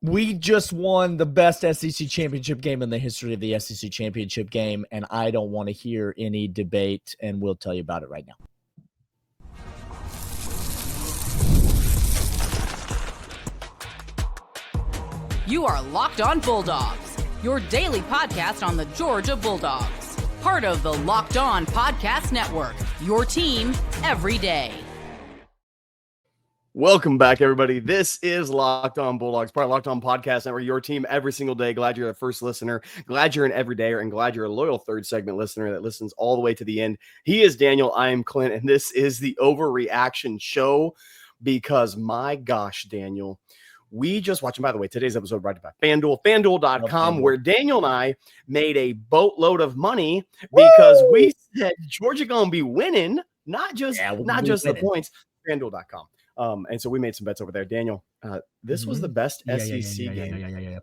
We just won the best SEC championship game in the history of the SEC championship game, and I don't want to hear any debate, and we'll tell you about it right now. You are Locked On Bulldogs, your daily podcast on the Georgia Bulldogs. Part of the Locked On Podcast Network, your team every day. Welcome back, everybody. This is Locked On Bulldogs, part of Locked On Podcast Network, your team every single day. Glad you're the first listener. Glad you're an everydayer, and glad you're a loyal third segment listener that listens all the way to the end. He is Daniel. I am Clint, and this is the Overreaction Show because, my gosh, Daniel, we just watched, and by the way, today's episode brought to you by FanDuel, FanDuel.com, where Daniel and I made a boatload of money because we said Georgia going to be winning, not just the points, FanDuel.com. And so we made some bets over there. Daniel, this was the best SEC game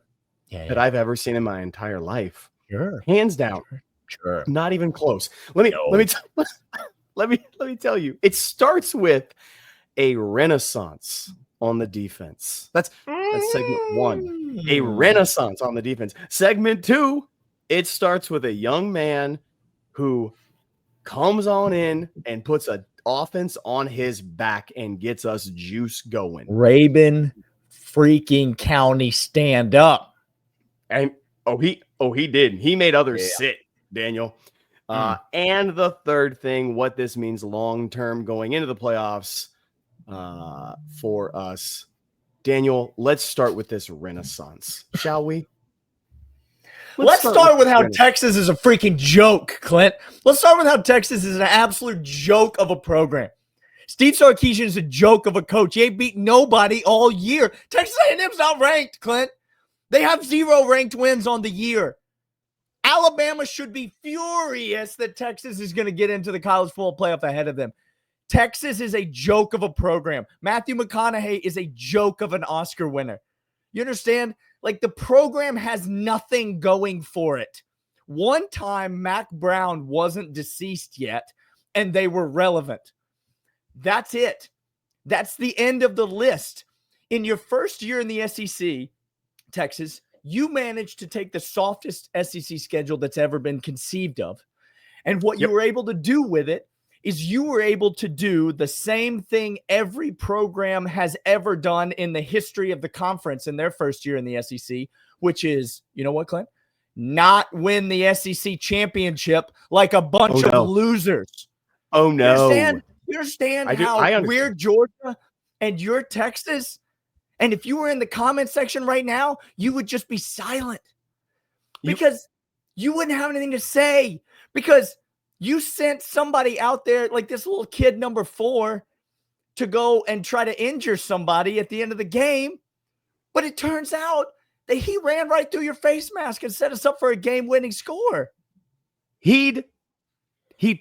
that I've ever seen in my entire life. Sure. Hands down. Sure. Not even close. Let me tell you, it starts with a renaissance on the defense. That's segment one. A renaissance on the defense. Segment two, it starts with a young man who comes on in and puts a offense on his back and gets us juice going. Rabin freaking County, stand up. And he did. He made others sit, Daniel. And the third thing, what this means long term going into the playoffs for us. Daniel, let's start with this renaissance, shall we? Let's start with how Texas is a freaking joke, Clint. Let's start with how Texas is an absolute joke of a program. Steve Sarkisian is a joke of a coach. He ain't beat nobody all year. Texas A&M's not ranked, Clint. They have 0 ranked wins on the year. Alabama should be furious that Texas is going to get into the college football playoff ahead of them. Texas is a joke of a program. Matthew McConaughey is a joke of an Oscar winner. You understand? Like, the program has nothing going for it. One time, Mac Brown wasn't deceased yet, and they were relevant. That's it. That's the end of the list. In your first year in the SEC, Texas, you managed to take the softest SEC schedule that's ever been conceived of. And what you were able to do with it is you were able to do the same thing every program has ever done in the history of the conference in their first year in the SEC, which is, you know what, Clint? Not win the SEC championship like a bunch of losers. Oh, no. You understand how we're Georgia and you're Texas? And if you were in the comment section right now, you would just be silent because you wouldn't have anything to say because you sent somebody out there like this little kid number 4 to go and try to injure somebody at the end of the game. But it turns out that he ran right through your face mask and set us up for a game-winning score. He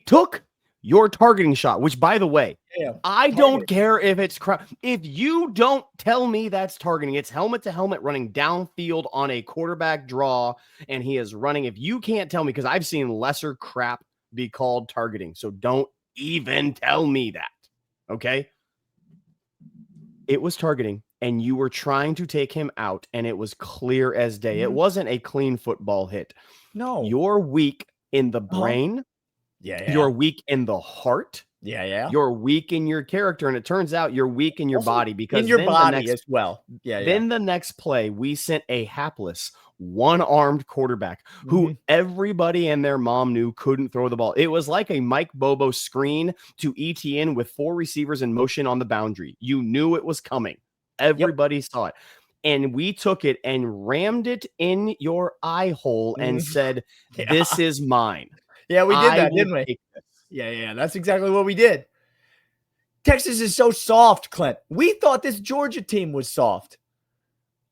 took your targeting shot, which, by the way, I don't care if it's if you don't tell me that's targeting, it's helmet to helmet running downfield on a quarterback draw, and he is running. If you can't tell me, because I've seen lesser crap be called targeting, so don't even tell me that. Okay, it was targeting, and you were trying to take him out, and it was clear as day. It wasn't a clean football hit. No, you're weak in the brain. You're weak in the heart. You're weak in your character, and it turns out you're weak in your body because in your body as well. Then the next play, we sent a hapless, one-armed quarterback who everybody and their mom knew couldn't throw the ball. It was like a Mike Bobo screen to ETN with 4 receivers in motion on the boundary. You knew it was coming. Everybody saw it. And we took it and rammed it in your eye hole and said, this is mine. Yeah, we did that, didn't we? Yeah. That's exactly what we did. Texas is so soft, Clint. We thought this Georgia team was soft.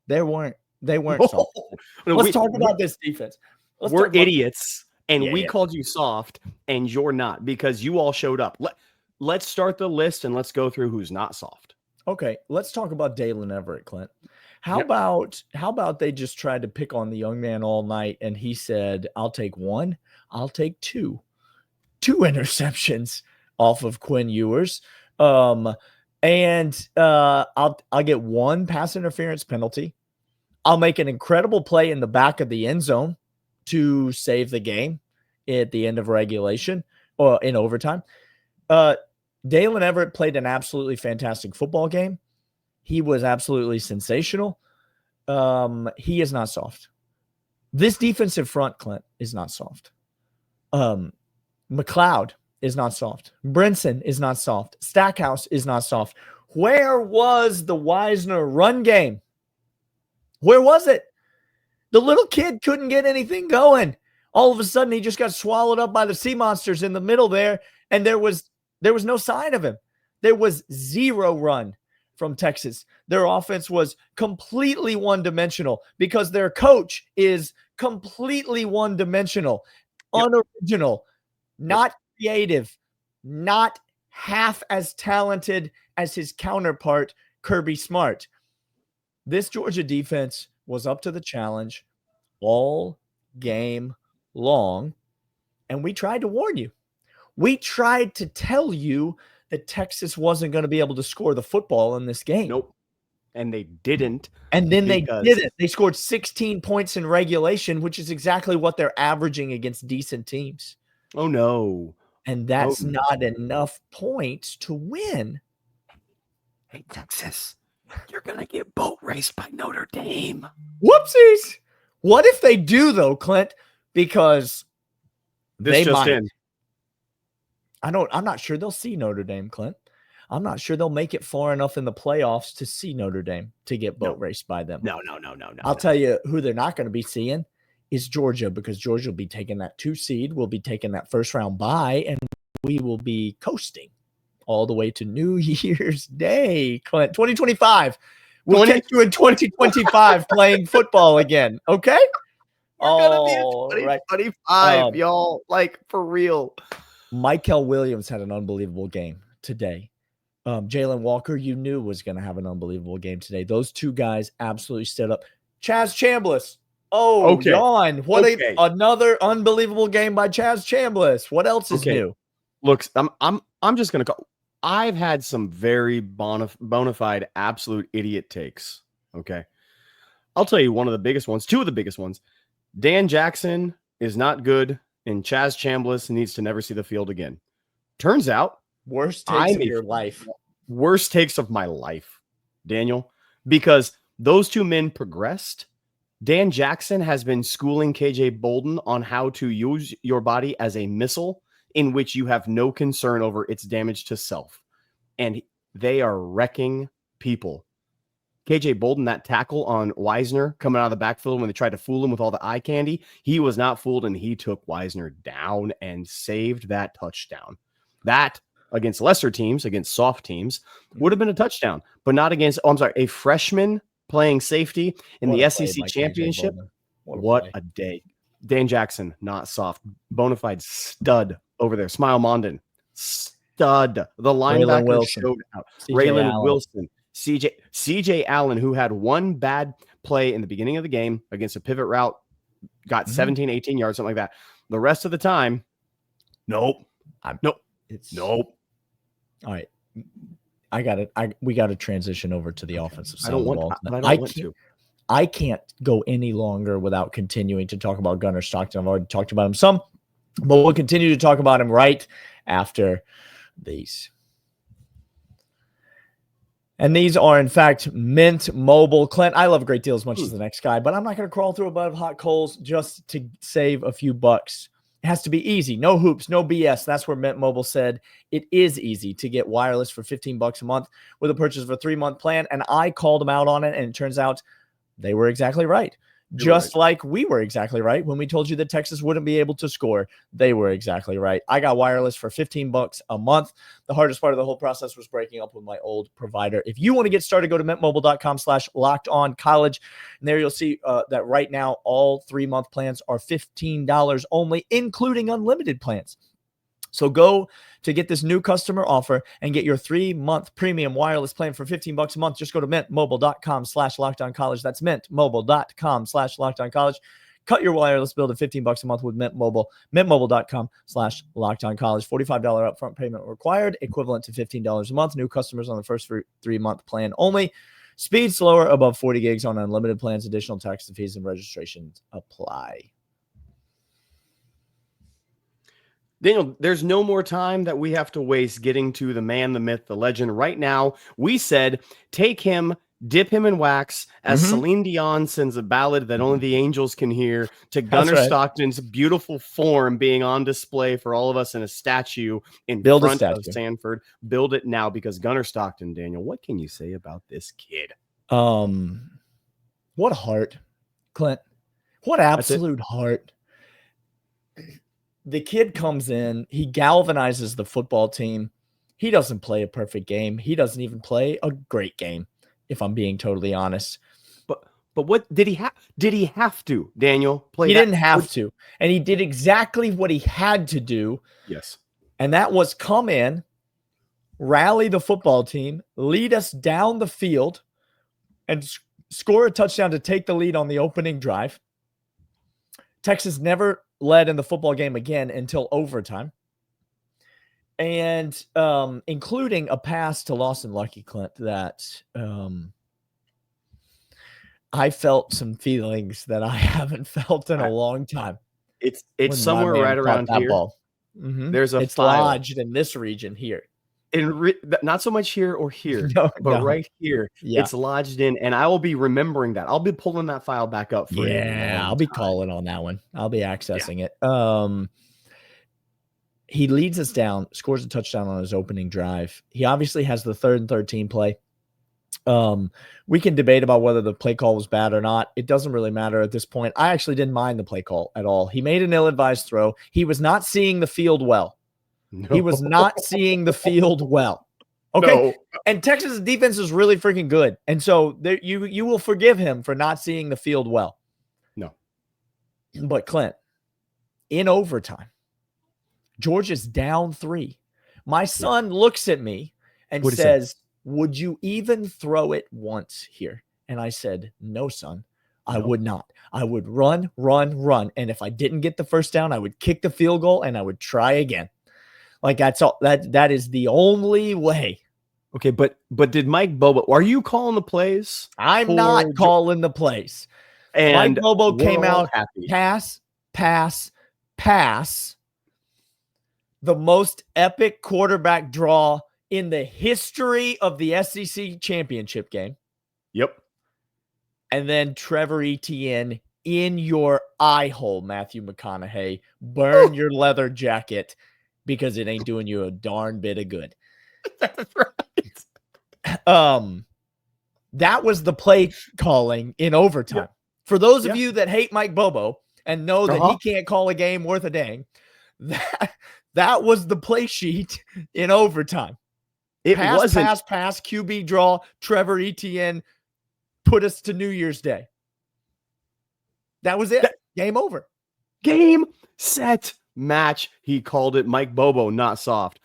They weren't soft. Let's talk about this defense. We're idiots, and we called you soft, and you're not because you all showed up. Let's start the list, and let's go through who's not soft. Okay, let's talk about Dalen Everett, Clint. How about they just tried to pick on the young man all night, and he said, I'll take 1, I'll take 2 interceptions off of Quinn Ewers. And I'll get 1 pass interference penalty I'll make an incredible play in the back of the end zone to save the game at the end of regulation or in overtime. Dalen Everett played an absolutely fantastic football game. He was absolutely sensational. He is not soft. This defensive front, Clint, is not soft. McLeod is not soft. Brinson is not soft. Stackhouse is not soft. Where was the Wisner run game? Where was it? The little kid couldn't get anything going. All of a sudden, he just got swallowed up by the sea monsters in the middle there, and there was no sign of him. There was zero run from Texas. Their offense was completely one-dimensional because their coach is completely one-dimensional, unoriginal, not creative, not half as talented as his counterpart, Kirby Smart. This Georgia defense was up to the challenge all game long, and we tried to warn you. We tried to tell you that Texas wasn't going to be able to score the football in this game. Nope. And they didn't. And then they didn't. They scored 16 points in regulation, which is exactly what they're averaging against decent teams. Oh, no. And that's not enough points to win. Hey, Texas, you're going to get boat raced by Notre Dame. Whoopsies. What if they do, though, Clint? Because this just might. in. I'm not sure they'll see Notre Dame, Clint. I'm not sure they'll make it far enough in the playoffs to see Notre Dame to get boat raced by them. No. I'll tell you who they're not going to be seeing is Georgia, because Georgia will be taking that 2 seed. We'll be taking that first round bye, and we will be coasting all the way to New Year's Day, Clint. 2025. We'll catch you in 2025 playing football again. Okay? We're going to be in 2025, y'all. Like, for real. Michael Williams had an unbelievable game today. Jalen Walker, you knew was going to have an unbelievable game today. Those two guys absolutely stood up. Chaz Chambliss. Yawn. Another unbelievable game by Chaz Chambliss. What else is new? Look, I'm just going to call. I've had some very bona fide absolute idiot takes. Okay. I'll tell you two of the biggest ones. Dan Jackson is not good, and Chaz Chambliss needs to never see the field again. Turns out, worst takes of your life. Worst takes of my life, Daniel, because those two men progressed. Dan Jackson has been schooling KJ Bolden on how to use your body as a missile in which you have no concern over its damage to self. And they are wrecking people. KJ Bolden, that tackle on Wisner coming out of the backfield when they tried to fool him with all the eye candy, he was not fooled, and he took Wisner down and saved that touchdown. That, against lesser teams, against soft teams, would have been a touchdown, but not against, a freshman playing safety in the SEC championship. What a day. Dan Jackson, not soft. Bonafide stud over there. Smile Mondon, stud. The linebacker showed out. Raylan Wilson. CJ Allen, who had one bad play in the beginning of the game against a pivot route, got 17, 18 yards, something like that. The rest of the time, nope. Nope. All right. I got it. We got to transition over to the offensive side. I can't go any longer without continuing to talk about Gunnar Stockton. I've already talked about him some, but we'll continue to talk about him right after these. And these are, in fact, Mint Mobile. Clint, I love a great deal as much as the next guy, but I'm not going to crawl through a bed of hot coals just to save a few bucks. It has to be easy. No hoops, no BS. That's where Mint Mobile said it is easy to get wireless for $15 a month with a purchase of a 3-month plan. And I called them out on it, and it turns out they were exactly right. Just like we were exactly right when we told you that Texas wouldn't be able to score. They were exactly right. I got wireless for $15 a month. The hardest part of the whole process was breaking up with my old provider. If you want to get started, go to mintmobile.com/lockedoncollege. And there you'll see that right now, all 3-month plans are $15 only, including unlimited plans. So go to get this new customer offer and get your 3-month premium wireless plan for $15 a month. Just go to mintmobile.com/lockedoncollege. That's mintmobile.com/lockedoncollege. Cut your wireless bill to $15 a month with Mint Mobile. Mintmobile.com/lockedoncollege. $45 upfront payment required, equivalent to $15 a month. New customers on the first 3-month plan only. Speed slower, above 40 gigs on unlimited plans. Additional tax fees and registrations apply. Daniel, there's no more time that we have to waste getting to the man, the myth, the legend. Right now, we said take him, dip him in wax, as Celine Dion sends a ballad that only the angels can hear, to Gunnar Stockton's beautiful form being on display for all of us in a statue in front of Sanford. Build it now, because Gunnar Stockton, Daniel, what can you say about this kid? What heart, Clint. What absolute heart. The kid comes in, he galvanizes the football team. He doesn't play a perfect game. He doesn't even play a great game, if I'm being totally honest. But what did he have? Did he have to, Daniel, play? He didn't have to. And he did exactly what he had to do. Yes. And that was come in, rally the football team, lead us down the field, and score a touchdown to take the lead on the opening drive. Texas never led in the football game again until overtime. And including a pass to Lawson Lucky, Clint, that I felt some feelings that I haven't felt in a long time. It's somewhere right around here. There's a file. Lodged in this region here. Not so much here or here, right here. Yeah. It's lodged in, and I will be remembering that. I'll be pulling that file back up for you. Yeah, I'll be calling on that one. I'll be accessing it. He leads us down, scores a touchdown on his opening drive. He obviously has the 3rd and 13 play. We can debate about whether the play call was bad or not. It doesn't really matter at this point. I actually didn't mind the play call at all. He made an ill-advised throw. He was not seeing the field well. No. He was not seeing the field well. Okay. No. And Texas' defense is really freaking good. And so there, you will forgive him for not seeing the field well. No. But Clint, in overtime, Georgia's down 3. My son looks at me and says, would you even throw it once here? And I said, no, son, I would not. I would run. And if I didn't get the first down, I would kick the field goal and I would try again. Like that's all. That is the only way. Okay, but did Mike Bobo? Are you calling the plays? I'm not calling the plays. And Mike Bobo came out pass. The most epic quarterback draw in the history of the SEC championship game. Yep. And then Trevor Etienne in your eye hole, Matthew McConaughey. Burn your leather jacket, because it ain't doing you a darn bit of good. That's right. That was the play calling in overtime. Yep. For those of you that hate Mike Bobo and know that he can't call a game worth a dang, that was the play sheet in overtime. It wasn't pass, QB draw, Trevor Etienne put us to New Year's Day. That was it. Game over. Game, set, match. He called it. Mike Bobo, not soft.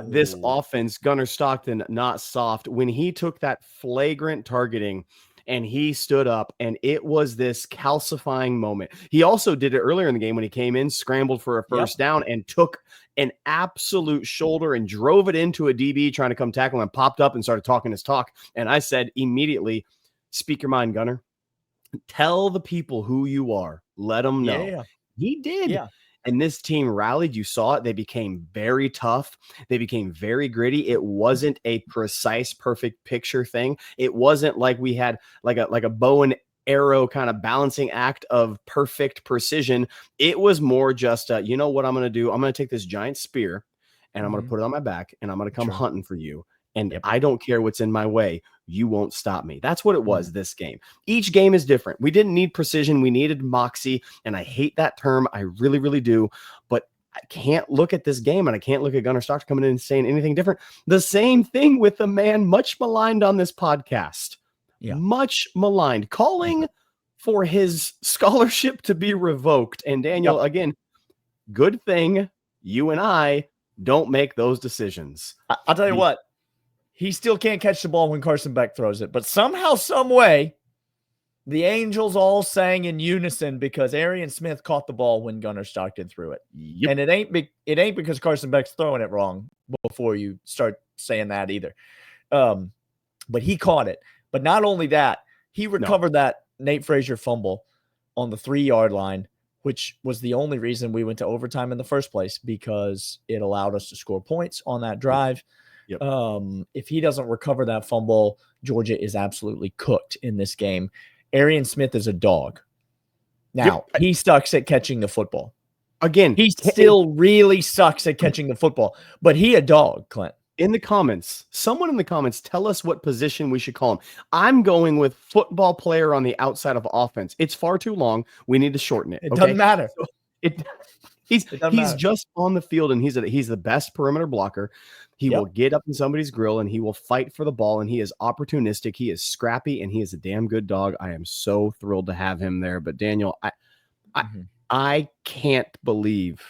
This offense, Gunnar Stockton, not soft. When he took that flagrant targeting and he stood up, and it was this calcifying moment. He also did it earlier in the game when he came in, scrambled for a first down, and took an absolute shoulder and drove it into a DB trying to come tackle, and popped up and started talking his talk. And I said immediately, speak your mind, Gunnar. Tell the people who you are. Let them know. Yeah. He did. Yeah. And this team rallied. You saw it. They became very tough. They became very gritty. It wasn't a precise, perfect picture thing. It wasn't like we had like a bow and arrow kind of balancing act of perfect precision. It was more just, you know what I'm going to do? I'm going to take this giant spear and I'm going to put it on my back and I'm going to come hunting for you. And I don't care what's in my way. You won't stop me. That's what it was this game. Each game is different. We didn't need precision. We needed moxie. And I hate that term. I really, really do. But I can't look at this game and I can't look at Gunnar Stockton coming in and saying anything different. The same thing with the man much maligned on this podcast. Yeah. Much maligned. Calling for his scholarship to be revoked. And Daniel, again, good thing you and I don't make those decisions. I'll tell you what. He still can't catch the ball when Carson Beck throws it. But somehow, some way, the Angels all sang in unison because Arian Smith caught the ball when Gunnar Stockton threw it. Yep. And it ain't because Carson Beck's throwing it wrong before you start saying that either. But he caught it. But not only that, he recovered that Nate Frazier fumble on the 3-yard line, which was the only reason we went to overtime in the first place, because it allowed us to score points on that drive. Yep. If he doesn't recover that fumble, Georgia is absolutely cooked in this game. Arian Smith is a dog. Now, he sucks at catching the football. Again, he still really sucks at catching the football, but he a dog, Clint. In the comments, someone in the comments, tell us what position we should call him. I'm going with football player on the outside of offense. It's far too long. We need to shorten it. It doesn't matter. So he's just on the field, and he's the best perimeter blocker. He will get up in somebody's grill, and he will fight for the ball, and he is opportunistic. He is scrappy, and he is a damn good dog. I am so thrilled to have him there. But Daniel, I can't believe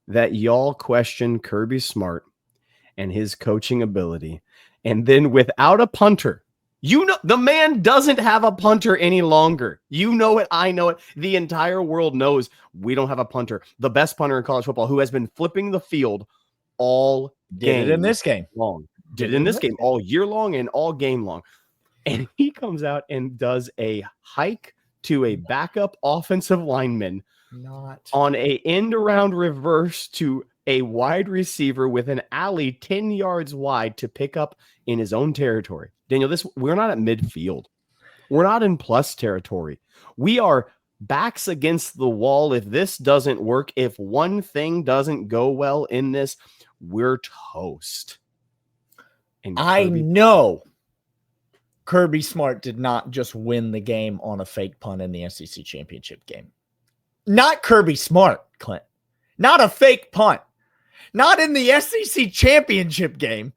that y'all question Kirby Smart and his coaching ability. And then without a punter, the man doesn't have a punter any longer. You know it. I know it. The entire world knows we don't have a punter. The best punter in college football, who has been flipping the field all game. Did it in this game. Did it in this game all year long and all game long. And he comes out and does a hike to a backup offensive lineman on a end around reverse to a wide receiver with an alley 10 yards wide to pick up in his own territory. Daniel, we're not at midfield. We're not in plus territory. We are backs against the wall. If this doesn't work, if one thing doesn't go well in this, we're toast. And I know Kirby Smart did not just win the game on a fake punt in the SEC championship game. Not Kirby Smart, Clint. Not a fake punt. Not in the SEC championship game.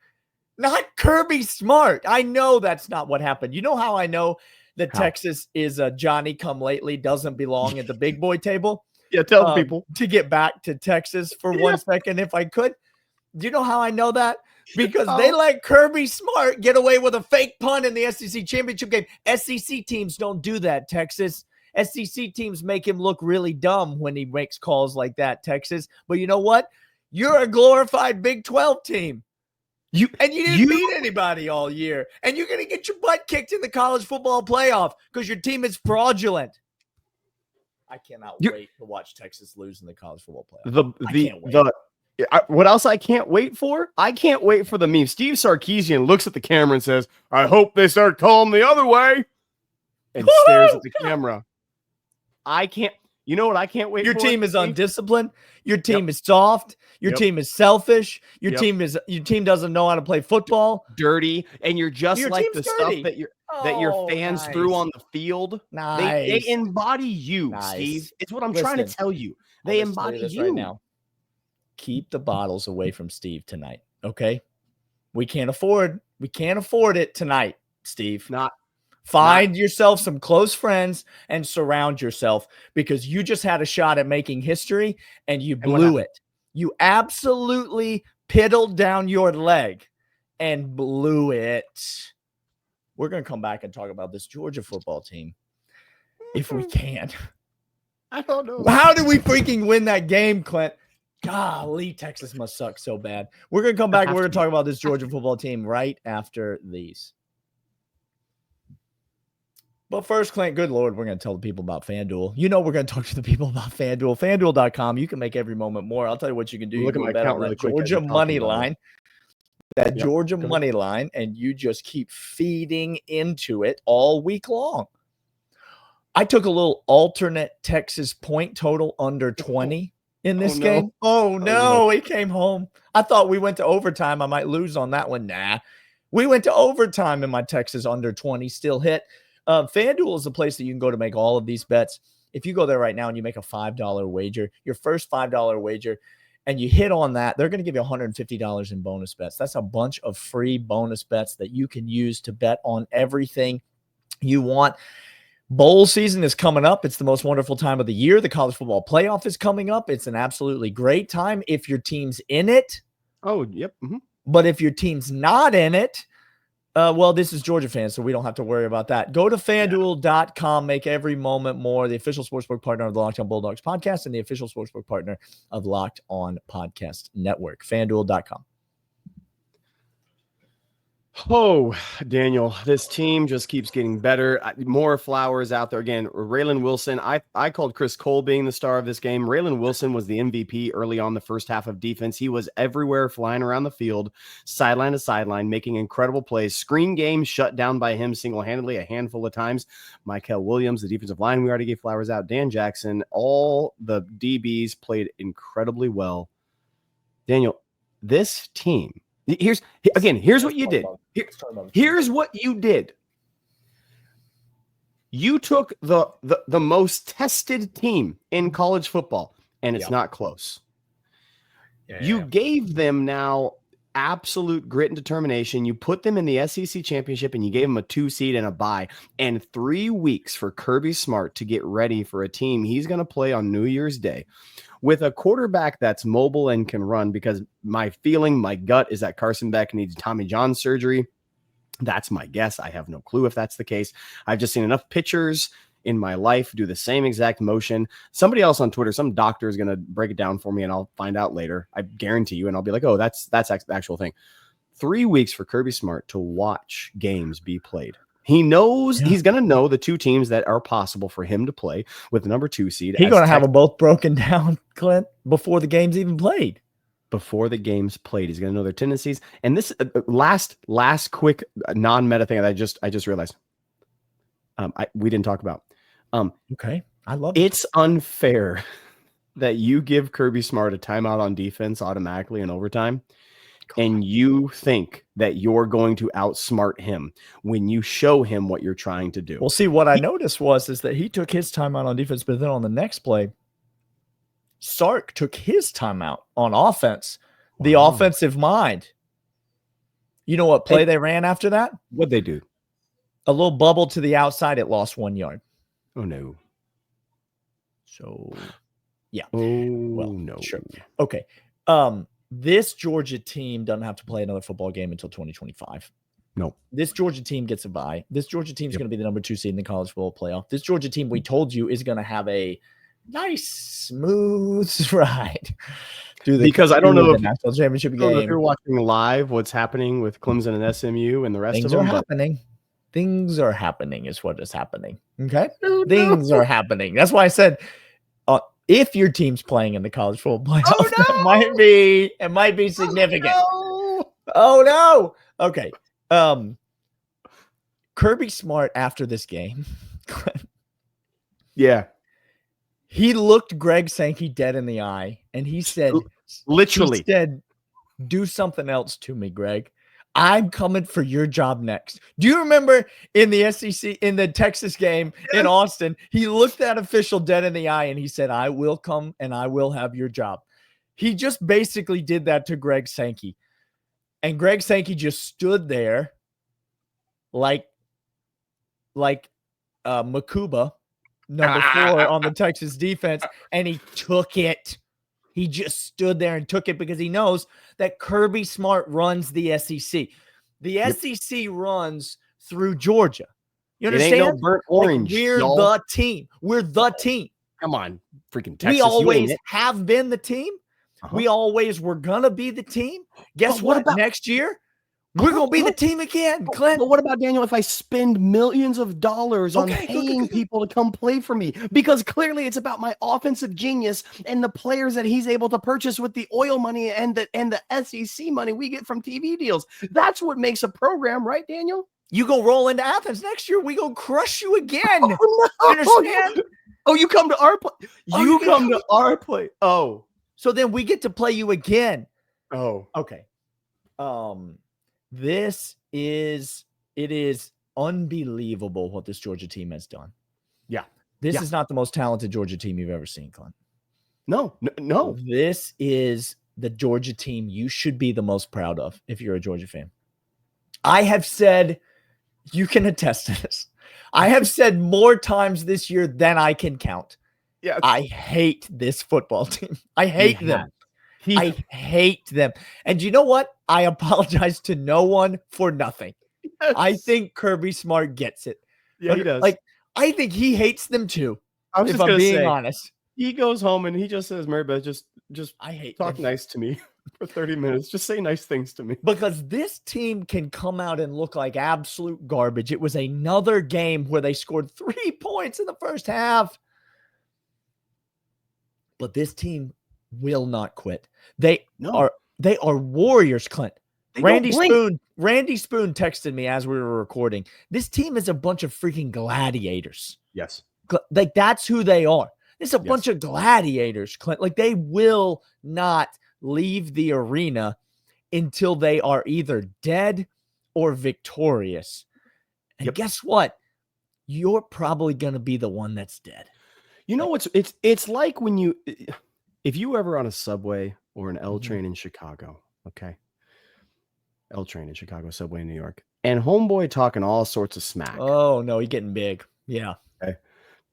Not Kirby Smart. I know that's not what happened. You know how I know that Texas is a Johnny come lately, doesn't belong at the big boy table? Yeah, tell people. To get back to Texas for 1 second, if I could. Do you know how I know that? Because they let Kirby Smart get away with a fake punt in the SEC championship game. SEC teams don't do that, Texas. SEC teams make him look really dumb when he makes calls like that, Texas. But you know what? You're a glorified Big 12 team. You didn't beat anybody all year. And you're going to get your butt kicked in the college football playoff because your team is fraudulent. I cannot wait to watch Texas lose in the college football playoff. What else I can't wait for? I can't wait for the meme. Steve Sarkisian looks at the camera and says, I hope they start calling the other way. And stares at the camera. I can't. You know what I can't wait for? Your team is undisciplined. Your team is soft. Your team is selfish. Your team doesn't know how to play football. Dirty. And you're just like the stuff that your fans threw on the field. They embody you, Steve. It's what I'm trying to tell you. They embody you right now. Keep the bottles away from Steve tonight. Okay. We can't afford it tonight, Steve. Find yourself some close friends and surround yourself, because you just had a shot at making history and you blew it. You absolutely piddled down your leg and blew it. We're going to come back and talk about this Georgia football team if we can. I don't know. How did we freaking win that game, Clint? Golly, Texas must suck so bad. We're going to come back and we're going to talk about this Georgia football team right after these. But first, Clint, good Lord, we're going to tell the people about FanDuel. You know we're going to talk to the people about FanDuel. FanDuel.com. You can make every moment more. I'll tell you what you can do. Look at my account really quick. Georgia money line. That Georgia money line, and you just keep feeding into it all week long. I took a little alternate Texas point total under 20 in this game. Oh, no. He came home. I thought we went to overtime. I might lose on that one. Nah. We went to overtime, and my Texas under 20 still hit. FanDuel is the place that you can go to make all of these bets. If you go there right now and you make a $5 wager, your first $5 wager, and you hit on that, they're going to give you $150 in bonus bets. That's a bunch of free bonus bets that you can use to bet on everything you want. Bowl season is coming up. It's the most wonderful time of the year. The college football playoff is coming up. It's an absolutely great time if your team's in it. Oh, yep. Mm-hmm. But if your team's not in it, well, this is Georgia fans, so we don't have to worry about that. Go to FanDuel.com. Make every moment more. The official sportsbook partner of the Locked On Bulldogs podcast and the official sportsbook partner of Locked On Podcast Network. FanDuel.com. Oh, Daniel, this team just keeps getting better. More flowers out there. Again, Raylan Wilson. I called Chris Cole being the star of this game. Raylan Wilson was the MVP early on the first half of defense. He was everywhere, flying around the field, sideline to sideline, making incredible plays. Screen game shut down by him single-handedly a handful of times. Michael Williams, the defensive line, we already gave flowers out. Dan Jackson, all the DBs played incredibly well. Daniel, this team, here's what you did. Here's what you did. You took the most tested team in college football, and it's not close. You gave them now absolute grit and determination. You put them in the SEC championship, and you gave them a 2 seed and a bye, and 3 weeks for Kirby Smart to get ready for a team he's going to play on New Year's Day with a quarterback that's mobile and can run, because my gut is that Carson Beck needs Tommy John surgery. That's my guess. I have no clue if that's the case. I've just seen enough pitchers in my life do the same exact motion. Somebody else on Twitter, some doctor is going to break it down for me, and I'll find out later. I guarantee you. And I'll be like, oh, that's the actual thing. 3 weeks for Kirby Smart to watch games be played. He knows he's going to know the two teams that are possible for him to play with the number 2 seed. He's going to have them both broken down, Clint, before the game's even played. Before the game's played, he's going to know their tendencies. And this last quick non-meta thing that I just realized we didn't talk about. Okay, I love it. It's unfair that you give Kirby Smart a timeout on defense automatically in overtime, and you think that you're going to outsmart him when you show him what you're trying to do. Well, see, what I noticed is that he took his timeout on defense, but then on the next play, Sark took his timeout on offense. Wow. The offensive mind. You know what play they ran after that? What'd they do? A little bubble to the outside. It lost 1 yard. Oh, no. So, yeah. Oh, well, no. Sure. Okay. This Georgia team doesn't have to play another football game until 2025. No. This Georgia team gets a bye. This Georgia team is going to be the number 2 seed in the college football playoff. This Georgia team, we told you, is going to have a nice, smooth ride. Because I don't know if national championship game. If you're watching live, what's happening with Clemson and SMU and the rest of them. Things are happening is what is happening. Okay? Things are happening. That's why I said if your team's playing in the college football playoff, it might be significant. Oh no. Okay. Kirby Smart after this game. Yeah. He looked Greg Sankey dead in the eye, and he said, literally, he said, do something else to me, Greg. I'm coming for your job next. Do you remember in the SEC, in the Texas game in Austin, he looked that official dead in the eye, and he said, I will come and I will have your job. He just basically did that to Greg Sankey. And Greg Sankey just stood there like Makuba, number 4 on the Texas defense, and he took it. He just stood there and took it because he knows that Kirby Smart runs the SEC. The SEC runs through Georgia. You understand? It ain't no burnt orange. We're the team. We're the team. Come on, freaking Texas. We always have been the team. We always were going to be the team. Guess what? Next year, we're going to be the team again, Clint. But what about, Daniel, if I spend millions of dollars on paying people to come play for me? Because clearly it's about my offensive genius and the players that he's able to purchase with the oil money and the SEC money we get from TV deals. That's what makes a program, right, Daniel? You go roll into Athens next year, we go crush you again. Oh, no. You understand? Oh, you come to our play. You come to our play. Oh. So then we get to play you again. Oh. Okay. It is unbelievable what this Georgia team has done. Yeah. This is not the most talented Georgia team you've ever seen, Clint. No. This is the Georgia team you should be the most proud of if you're a Georgia fan. I have said, you can attest to this. I have said more times this year than I can count. Yeah. I hate this football team. I hate them. I hate them. And you know what? I apologize to no one for nothing. Yes. I think Kirby Smart gets it. Yeah, he does. I think he hates them too. If I'm being honest. He goes home and he just says, Mary Beth, just I hate talk nice to me. for 30 minutes. Just say nice things to me. Because this team can come out and look like absolute garbage. It was another game where they scored 3 points in the first half. But this team will not quit. They are warriors, Clint. Randy Spoon texted me as we were recording. This team is a bunch of freaking gladiators. Yes. Like, that's who they are. It's a bunch of gladiators, Clint. Like, they will not leave the arena until they are either dead or victorious. And guess what? You're probably going to be the one that's dead. You know what's it's like when if you ever on a subway or an L train in Chicago, okay? L train in Chicago, subway in New York, and homeboy talking all sorts of smack. Oh no, he's getting big. Yeah. Okay.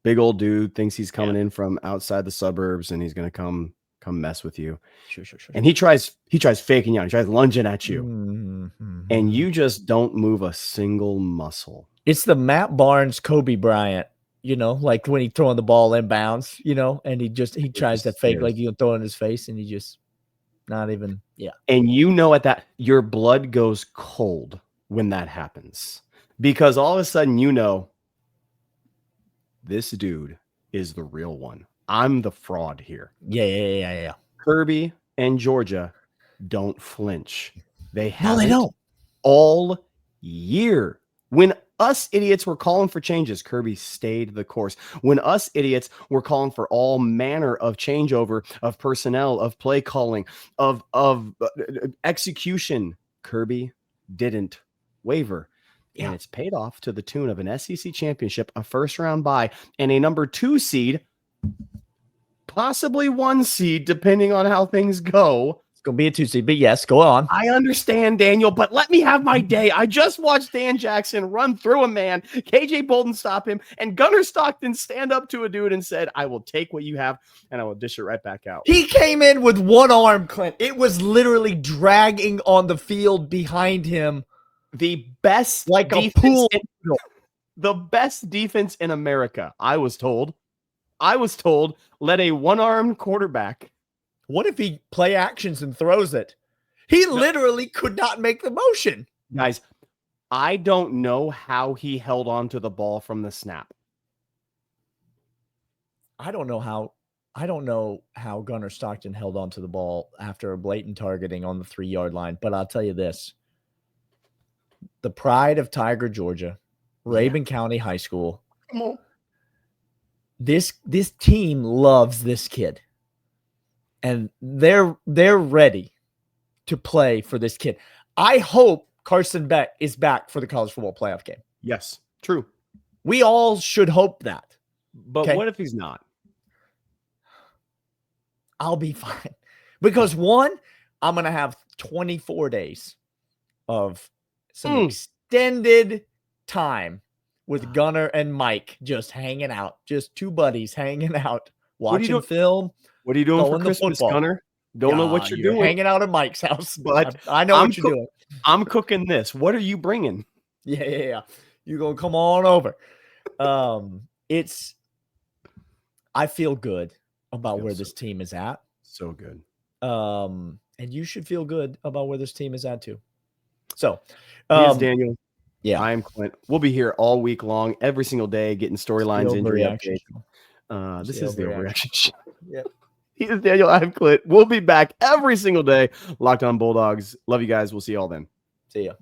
Big old dude thinks he's coming in from outside the suburbs and he's gonna come mess with you. Sure. And he tries faking you out, he tries lunging at you. Mm-hmm. And you just don't move a single muscle. It's the Matt Barnes, Kobe Bryant. Like when he throwing the ball inbounds, and he tries to fake like throw it in his face, and he just not even, And at that, your blood goes cold when that happens. Because all of a sudden, this dude is the real one. I'm the fraud here. Yeah. Kirby and Georgia don't flinch. They don't. All year. When us idiots were calling for changes, Kirby stayed the course. When us idiots were calling for all manner of changeover of personnel, of play calling, of execution, Kirby didn't waver. And it's paid off to the tune of an SEC championship, a first-round bye, and a number 2 seed, possibly 1 seed, depending on how things go. Gonna be a 2 seed, but yes, go on. I understand, Daniel, but let me have my day. I just watched Dan Jackson run through a man, KJ Bolden stop him, and Gunnar Stockton stand up to a dude and said, I will take what you have and I will dish it right back out. He came in with one arm, Clint. It was literally dragging on the field behind him. The best like a pool. The best defense in America, I was told. Let a one-armed quarterback. What if he play actions and throws it? He literally could not make the motion. Guys, I don't know how he held on to the ball from the snap. I don't know how Gunnar Stockton held on to the ball after a blatant targeting on the 3-yard line, but I'll tell you this. The pride of Tiger, Georgia, Rabun County High School. Come on. This team loves this kid. And they're ready to play for this kid. I hope Carson Beck is back for the college football playoff game. Yes, true. We all should hope that. But what if he's not? I'll be fine. Because one, I'm going to have 24 days of some extended time with Gunnar and Mike just hanging out. Just 2 buddies hanging out, watching film. What are you doing for Christmas, Gunnar? Don't know what you're doing. Hanging out at Mike's house. But I know what you're doing. I'm cooking this. What are you bringing? Yeah. You're going to come on over. I feel good about where this team is at. So good. And you should feel good about where this team is at too. So, here's Daniel. Yeah. I'm Clint. We'll be here all week long, every single day, getting storylines, injury updates. This is the Overreaction Show. Yeah. He's Daniel. I'm Clint. We'll be back every single day. Locked on Bulldogs. Love you guys. We'll see you all then. See ya.